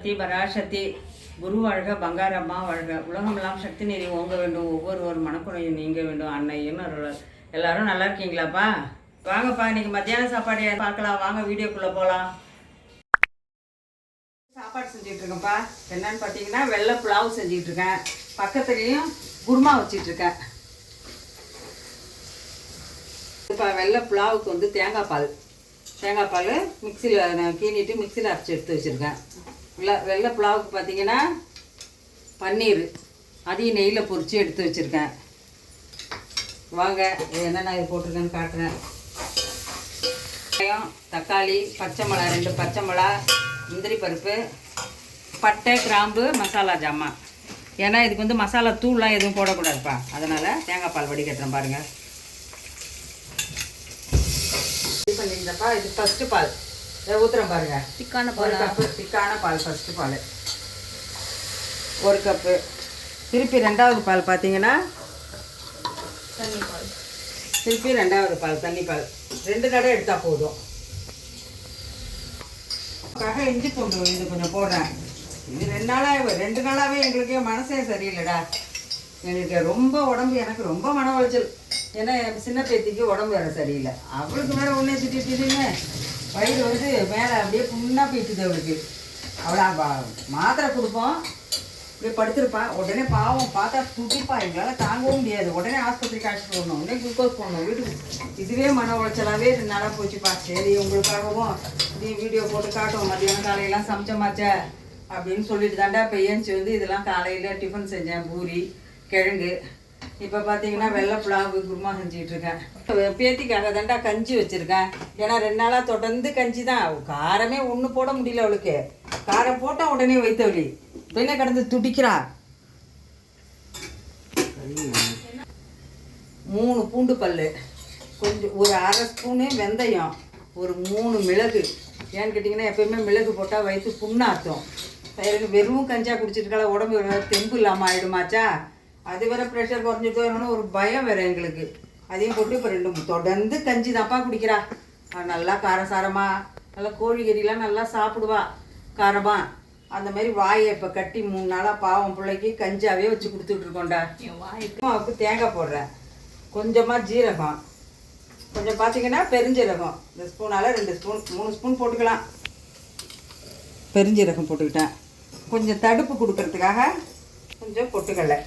சக்தி பராசக்தி குரு வாழ்க பங்காரம்மா வாழ்க உலகமெல்லாம் சக்தி நெறி ஓங்க வேண்டும் ஒவ்வொரு மனக்குறையும் நீங்க வேண்டும் அன்னையும் அருள். எல்லாரும் நல்லா இருக்கீங்களாப்பா? வாங்கப்பா, இன்னைக்கு மத்தியான சாப்பாடு பார்க்கலாம் வாங்க, வீடியோக்குள்ளே போகலாம். சாப்பாடு செஞ்சுட்டு இருக்கேன்ப்பா. என்னன்னு பார்த்தீங்கன்னா வெள்ளை புலாவ் செஞ்சுட்டு இருக்கேன். பக்கத்துலேயும் குருமா வச்சிட்ருக்கேன். இப்போ வெள்ளை புலாவுக்கு வந்து தேங்காய் பால் மிக்சியில் கீனிட்டு மிக்சியில் அரைச்சி எடுத்து வச்சுருக்கேன். வெள்ளை புலாவுக்கு பார்த்தீங்கன்னா பன்னீர் அதையும் நெய்யில் பொரித்து எடுத்து வச்சுருக்கேன். வாங்க என்னென்ன இது போட்டிருக்கேன்னு காட்டுறேன். வெங்காயம், தக்காளி, பச்சை மிளகா 2 பச்சை மிளகா, முந்திரி பருப்பு, பட்டை, கிராம்பு, மசாலா ஜாமான். ஏன்னா இதுக்கு வந்து மசாலா தூள்லாம் எதுவும் போடக்கூடாதுப்பா, அதனால் தேங்காய் பால் வடிகட்டுறேன் பாருங்கள். இது பண்ணியிருந்தப்பா, இது ஃபஸ்ட்டு பால் ஊற்றுறேன் பாருங்கள். திக்கான பால் ஃபஸ்ட்டு பால் 1 கப்பு. திருப்பி 2வது பால் பார்த்தீங்கன்னா தண்ணி பால். திருப்பி 2வது பால் தண்ணி பால் 2 தடவை எடுத்தால் போதும். இஞ்சி பூண்டு இது கொஞ்சம் போடுறேன். இது 2 நாளாகவே எங்களுக்கு மனசே சரியில்லைடா. எனக்கு ரொம்ப உடம்பு, எனக்கு ரொம்ப மன உளைச்சல். ஏன்னா என் சின்ன பேத்திக்கு உடம்பு வேறு சரியில்லை. அவளுக்கு வேறு ஒன்றே திட்டின்னு வயிறு வந்து மேலே அப்படியே புண்ணாக போயிட்டுது அவளுக்கு. அவளை மாத்திரை கொடுப்போம், இப்படியே படுத்துருப்பான். உடனே பாவம் பார்த்தா துடிப்பா, எங்களால் தாங்கவும் முடியாது. உடனே ஆஸ்பத்திரிக்கு அழைச்சிட்டு போடணும், உடனே குளுக்கோஸ் போடணும் வீட்டுக்கு. இதுவே மன உளைச்சலாகவே 2 நாளாக போச்சுப்பா. சரி உங்களுக்காகவும் இதே வீடியோ போட்டு காட்டும். மத்தியானம் காலையெல்லாம் சமைச்சமாச்சே அப்படின்னு சொல்லிட்டு தாண்டா இப்போ ஏஞ்சி வந்து இதெல்லாம் காலையில் டிஃபன் செஞ்சேன். பூரி, கிழங்கு. இப்போ பார்த்தீங்கன்னா வெள்ளை புலாவு குருமா செஞ்சிட்ருக்கேன். பேத்திக்காக தாண்டா கஞ்சி வச்சுருக்கேன். ஏன்னா 2 நாளாக தொடர்ந்து கஞ்சி தான். காரமே ஒன்று போட முடியல அவளுக்கு. காரம் போட்டால் உடனே வைத்தவளி வெளியே கடந்து துடிக்கிறா. 3 பூண்டு பல், கொஞ்சம் ஒரு 1/2 ஸ்பூனு வெந்தயம், ஒரு 3 மிளகு. ஏன்னு கேட்டிங்கன்னா எப்போயுமே மிளகு போட்டால் வயிற்று புண்ணாற்றும். வெறும் கஞ்சியாக குடிச்சிருக்கால, உடம்பு தெம்பு இல்லாமல் ஆகிடுமாச்சா. அது வேறு ப்ரெஷர் குறைஞ்சிட்டு வரணும்னு ஒரு பயம் வேறு எங்களுக்கு. அதையும் போட்டு இப்போ 2 தொடர்ந்து கஞ்சி தான்ப்பா குடிக்கிறா. நல்லா காரசாரமாக, நல்லா கோழிக்கறிலாம் நல்லா சாப்பிடுவா காரமாக. அந்த மாதிரி வாயை இப்போ கட்டி 3 நாளாக பாவம் பிள்ளைக்கு கஞ்சாவே வச்சு கொடுத்துட்ருக்கோண்டா. அவருக்கு தேங்காய் போடுறேன், கொஞ்சமாக ஜீரகம், கொஞ்சம் பார்த்தீங்கன்னா பெருஞ்சீரகம். இந்த ஸ்பூனால் 2 ஸ்பூன் 3 ஸ்பூன் போட்டுக்கலாம். பெருஞ்சீரகம் போட்டுக்கிட்டேன். கொஞ்சம் தடுப்பு கொடுக்கறதுக்காக கொஞ்சம் பொட்டுக்கடலை,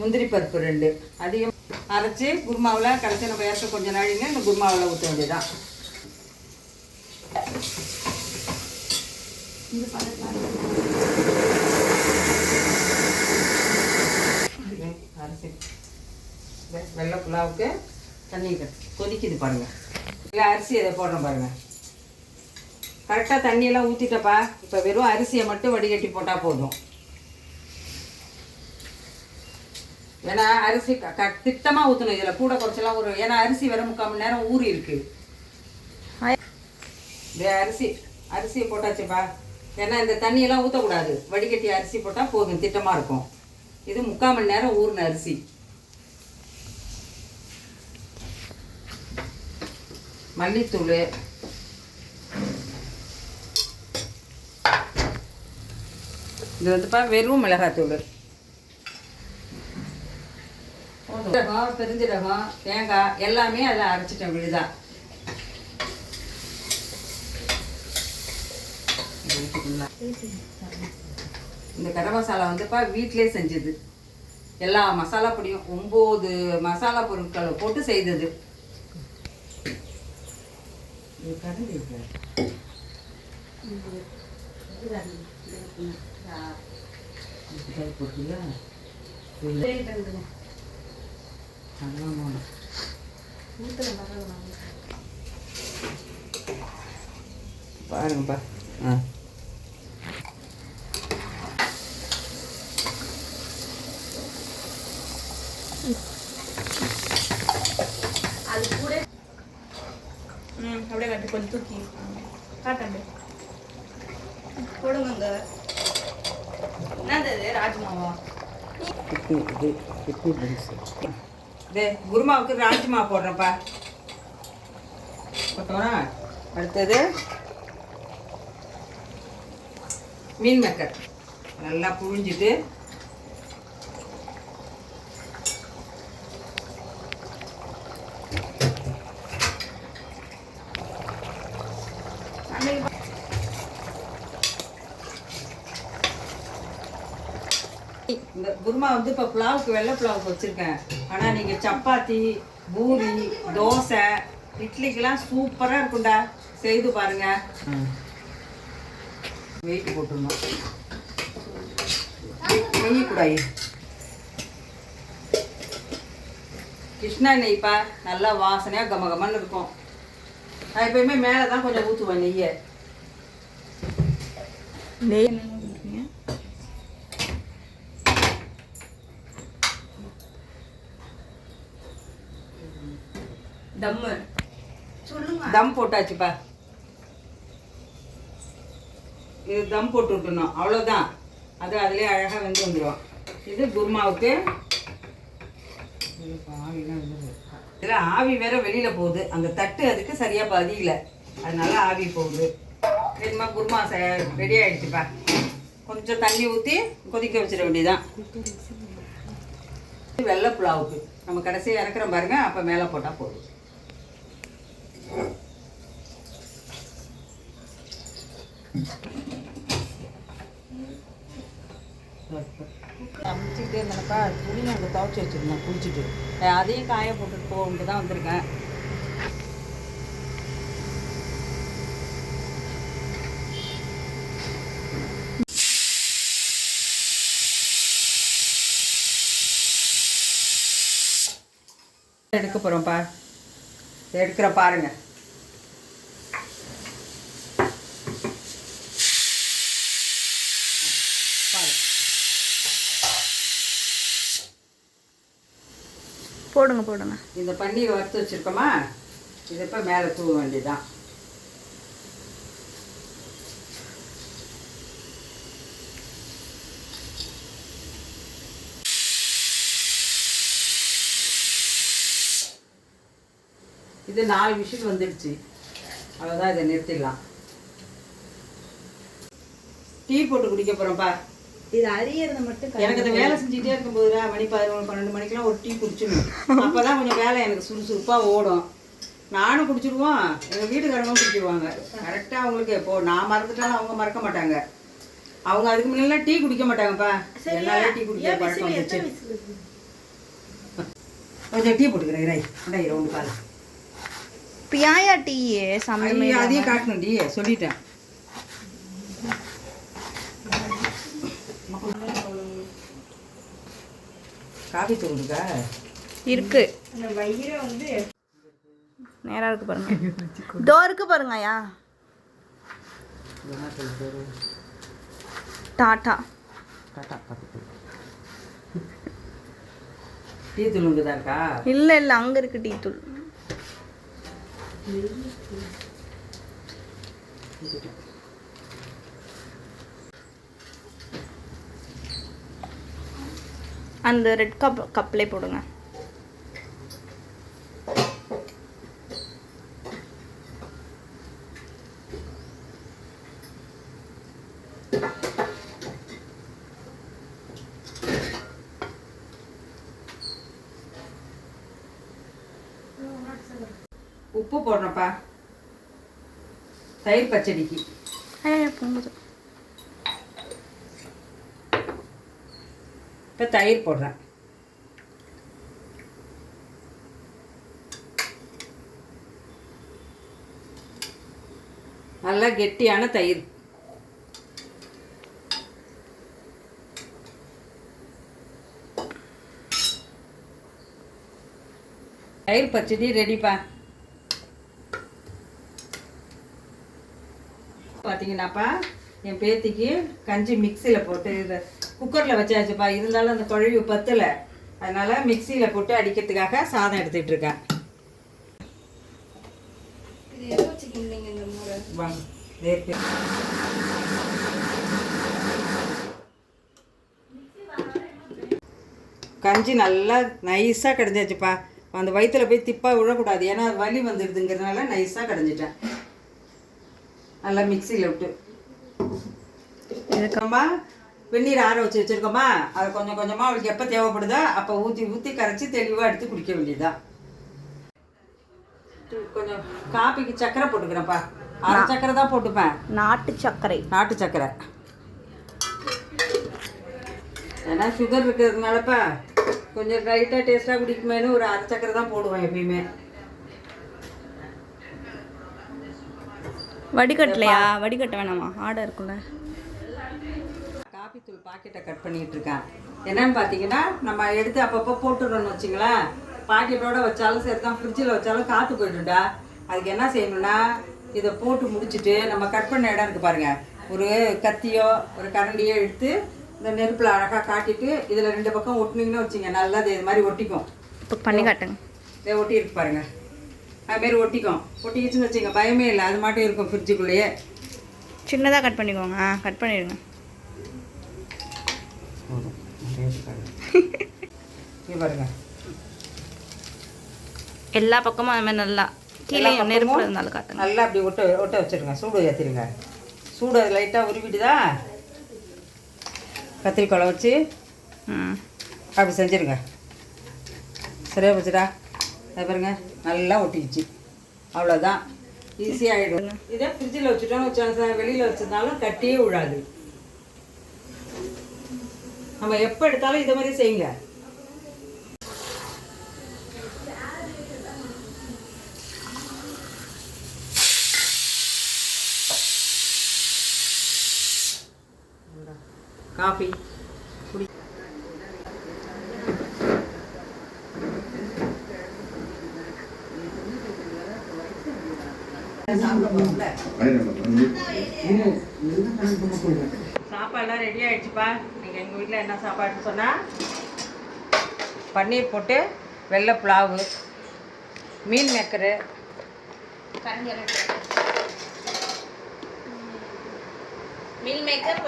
முந்திரி பருப்பு 2 அதையும் அரைச்சி குருமாவில் கடைசி நம்ம ஏற்ற கொஞ்சம் நாளிங்க இந்த குருமாவில் ஊற்ற வேண்டியதான். அரிசி வெள்ளை புலாவுக்கு தண்ணி கொதிக்குது பாருங்கள். இல்லை அரிசி எதை போடுறோம் பாருங்கள். கரெக்டாக தண்ணியெல்லாம் ஊற்றிட்டப்பா. இப்போ வெறும் அரிசியை மட்டும் வடிகட்டி போட்டால் போதும். ஏன்னா அரிசி திட்டமாக ஊற்றணும். இதில் கூட குறைச்சலாம் ஒரு, ஏன்னா அரிசி வேறு 3/4 மணி நேரம் ஊறி இருக்கு. அரிசியை போட்டாச்சுப்பா. ஏன்னா இந்த தண்ணியெல்லாம் ஊற்றக்கூடாது, வடிகட்டி அரிசி போட்டால் போதும், திட்டமாக இருக்கும். இது 3/4 மணி நேரம் ஊறின அரிசி. மல்லித்தூள், இது வந்துப்பா வெறும் மிளகாத்தூள், சீரகம், பெருஞ்சீரகம், தேங்காய் எல்லாமே அதில் அரைச்சிட்டேன் விழுதா. இந்த கரம் மசாலா வந்துப்பா வீட்டிலே செஞ்சது. எல்லா மசாலா பொடியும் 9 மசாலா பொருட்களை போட்டு செய்தது. பாருங்கப்பா. அது கூட அப்படியே கட்டி கொஞ்சம் தூக்கி காட்டம்பே போடுங்க. என்னது ராஜ்மாவா? குருமாவுக்கு ராஜ்மா போடுறேன்ப்பா. போட்டோம்னா அடுத்தது மீன் மேக்கர் நல்லா புழிஞ்சிட்டு இந்த குருமா வந்து இப்போ புலாவுக்கு வெள்ளை புலாவுக்கு வச்சுருக்கேன். ஆனால் நீங்கள் சப்பாத்தி, பூரி, தோசை, இட்லிக்கெல்லாம் சூப்பராக இருக்கும்டா. செய்து பாருங்க. வெயிட் போட்டுருந்தோம் நெய்யக்கூடாது. கிருஷ்ணா நெய்ப்பா நல்லா வாசனையாக கமகமன்னு இருக்கும். நான் எப்பயுமே மேலே தான் கொஞ்சம் ஊற்றுவேன் நெய்யை. நெய் தம்மு சொல்லுங்க. தம் போட்டாச்சுப்பா. இது தம் போட்டு விட்டுணும், அவ்வளோதான். அது அதிலே அழகாக வெந்து வந்துடும். இது குருமாவுக்கு. இதில் ஆவி வேற வெளியில் போகுது. அந்த தட்டு அதுக்கு சரியாக பதியல, அதனால ஆவி போகுது. வேணுமா குருமா ரெடி ஆகிடுச்சுப்பா. கொஞ்சம் தண்ணி ஊற்றி கொதிக்க வச்சிட வேண்டியதான். வெள்ளை புலாவுக்கு நம்ம கடைசியாக இறக்குறோம் பாருங்க, அப்போ மேலே போட்டால் போதும். சமைச்சிக்கிட்டே இருந்தேனப்பா, துணி அங்கே துவைச்சி வச்சுருந்தேன் குளிச்சுட்டு. அதையும் காய போட்டுட்டு போகணுட்டு தான் வந்திருக்கேன். எடுக்க போகிறோம்ப்பா. எடுக்கிற பாருங்க. போடுங்க போடுங்க. இந்த பன்னீர் வறுத்து வச்சுருக்கோமா, இது இப்போ மேலே தூவ வேண்டியதுதான். இது 4 விசில் வந்துடுச்சு, அவ்வளோதான். இதை நிறுத்திடலாம். டீ போட்டு குடிக்க போகிறோம்ப்பா. இது அரியறது மட்டும் எனக்கு அந்த வேலை செஞ்சுட்டே இருக்கும்போதுடா, மணி 11 12 மணிக்கெல்லாம் ஒரு டீ குடிச்சிடணும். அப்போ தான் கொஞ்சம் வேலை எனக்கு சுறுசுறுப்பாக ஓடும். நானும் குடிச்சிடுவோம், எங்கள் வீட்டுக்காரங்களும் குடிச்சிடுவாங்க. கரெக்டாக அவங்களுக்கு இப்போ நான் மறந்துட்டாலும் அவங்க மறக்க மாட்டாங்க. அவங்க அதுக்கு முன்னெல்லாம் டீ குடிக்க மாட்டாங்கப்பா. என்னாலே டீ குடிக்கிற பழக்கம் வந்துச்சு. கொஞ்சம் டீ போட்டுக்கிறேன் ரை. அண்டா இரவு பால் பியாயா டீ சமையல் அதையும் காட்டணும். டீ சொல்லிட்டேன். காஃபி தூள் இருக்கா? இருக்கு. நேரா இருக்கு பாருங்க. இதோ இருக்கு பாருங்க. ஐயா டாடா டாடா காஃபி தூள். டீ தூள் இங்குதான் இருக்கா? இல்ல இல்ல, அங்க இருக்கு டீ தூள். அந்த ரெட் கப்லே போடுங்க. உப்பு போடுறப்பா தயிர் பச்சடிக்கு. பொங்குது. இப்போ தயிர் போடுறேன். நல்லா கெட்டியான தயிர். தயிர் பச்சடி ரெடிப்பா. பார்த்தீங்கன்னாப்பா, என் பேத்திக்கு கஞ்சி மிக்சியில் போட்டு இதை குக்கரில் வச்சாச்சுப்பா. இருந்தாலும் அந்த குழவி பத்தலை, அதனால் மிக்சியில் போட்டு அடிக்கிறதுக்காக சாதம் எடுத்துகிட்டு இருக்கேன். வாங்க வேர்க்கு. கஞ்சி நல்லா நைஸாக கடைஞ்சாச்சுப்பா. அந்த வயிற்றுல போய் திப்பாக விழக்கூடாது, ஏன்னா அது வலி வந்துடுதுங்கிறதுனால நைஸாக கடைஞ்சிட்டேன். நல்லா மிக்சியில் விட்டு இதுக்கம்மா வெந்நீர் ஆற வச்சு வச்சுருக்கோமா, அதை கொஞ்சம் கொஞ்சமாக அவளுக்கு எப்போ தேவைப்படுதோ அப்போ ஊற்றி ஊற்றி கரைச்சி தெளிவாக எடுத்து குடிக்க வேண்டியதுதான். கொஞ்சம் காப்பிக்கு சர்க்கரை போட்டுக்கிறேன்ப்பா. அரை சர்க்கரை தான் போட்டுப்பேன். நாட்டு சர்க்கரை. நாட்டு சர்க்கரை ஏன்னா சுகர் இருக்கிறதுனாலப்பா கொஞ்சம் லைட்டாக டேஸ்ட்டாக குடிக்குமேனு ஒரு அரை சர்க்கரை தான் போடுவேன் எப்பயுமே. வடிகட்டலையா? வடிகட்ட வேணாமா? ஆடை இருக்குல்ல. காபி தூள் பாக்கெட்டை கட் பண்ணிட்டு இருக்கேன். என்னன்னு பார்த்தீங்கன்னா நம்ம எடுத்து அப்பப்போ போட்டுடுறோம்னு வச்சுங்களேன், பாக்கெட்டோட வச்சாலும் சரி தான், ஃப்ரிட்ஜில் வச்சாலும் காற்று போய்டும்டா. அதுக்கு என்ன செய்யணும்னா இதை போட்டு முடிச்சுட்டு நம்ம கட் பண்ண இடம் இருக்குது பாருங்கள், ஒரு கத்தியோ ஒரு கரண்டியோ எடுத்து இந்த நெருப்பில் அழகாக காட்டிட்டு இதில் 2 பக்கம் ஒட்டினீங்கன்னு வச்சுங்க, நல்லா இது மாதிரி ஒட்டிக்கும். இப்போ பண்ணி காட்டுங்க. இதை ஒட்டி இருக்கு பாருங்கள், அதுமாரி ஒட்டிக்கும். ஒட்டிக்கிச்சுன்னு வச்சுங்க, பயமே இல்லை, அது மட்டும் இருக்கும் ஃப்ரிட்ஜுக்குள்ளேயே. சின்னதாக கட் பண்ணிக்கோங்க. கட் பண்ணிடுங்க. பாருங்க எல்லா பக்கமும் அது மாதிரி நல்லா கீழே நெருப்பு இருந்தாலும் காட்டுங்க. நல்லா அப்படி ஒட்ட வச்சுருங்க. சூடு ஏற்றிடுங்க. சூடு லைட்டாக உருவிட்டுதா கத்திரிக்கோலை வச்சு அப்படி செஞ்சுருங்க. சரியா போச்சுடா. அது பாருங்க நல்லா ஒட்டிக்கிச்சு. அவ்வளோதான், ஈஸியாகிடும். இதே ஃப்ரிட்ஜில் வச்சுட்டோம்னு வச்சோம், வெளியில் வச்சிருந்தாலும் கட்டியே விழாது. நம்ம எப்போ எடுத்தாலும் இதை மாதிரி செய்யுங்க. காஃபி குடி. சாப்பாடுலாம் ரெடி ஆகிடுச்சுப்பா. நீங்கள் எங்கள் வீட்டில் என்ன சாப்பாடுன்னு சொன்னால் பன்னீர் போட்டு வெள்ளை புலாவு, மீன் மேக்கரு, மீல் மேக்கர்,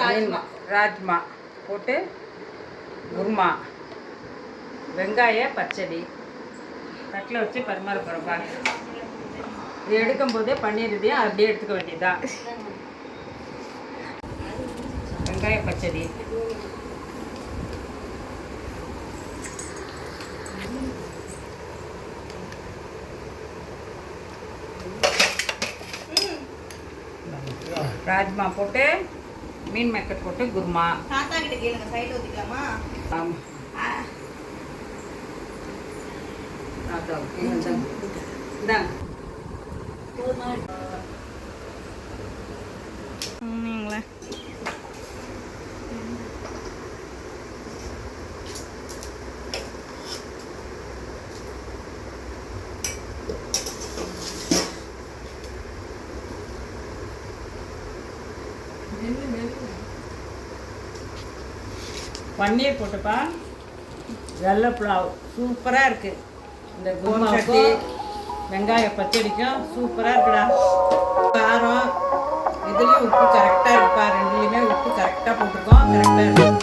ராஜ்மா போட்டு குருமா, வெங்காய பச்சடி தட்டில் வச்சு பரிமாற போகிறப்பா. இது எடுக்கும்போதே பன்னீர் இதையும் அப்படியே எடுத்துக்க வேண்டியதுதான். வெங்காய பச்சடி, ராஜ்மா போட்டு மீன் மேக்கர் போட்டு குருமா. தாத்தா கிட்ட கேளுங்க, சைடு ஊற்றிக்கலாமா? ஆமாம், இந்தாங்க. நீங்களே பன்னீர் போட்டுப்பா. வெள்ளை புலாவ் சூப்பராக இருக்குது. இந்த குருமாவுக்கும் வெங்காய பச்சடிக்கும் சூப்பராக இருக்குடா. காரம் இதுலேயும் உப்பு கரெக்டாக இருக்குப்பா. 2லேயுமே உப்பு கரெக்டாக போட்டிருக்கோம். கரெக்டாக இருக்கு.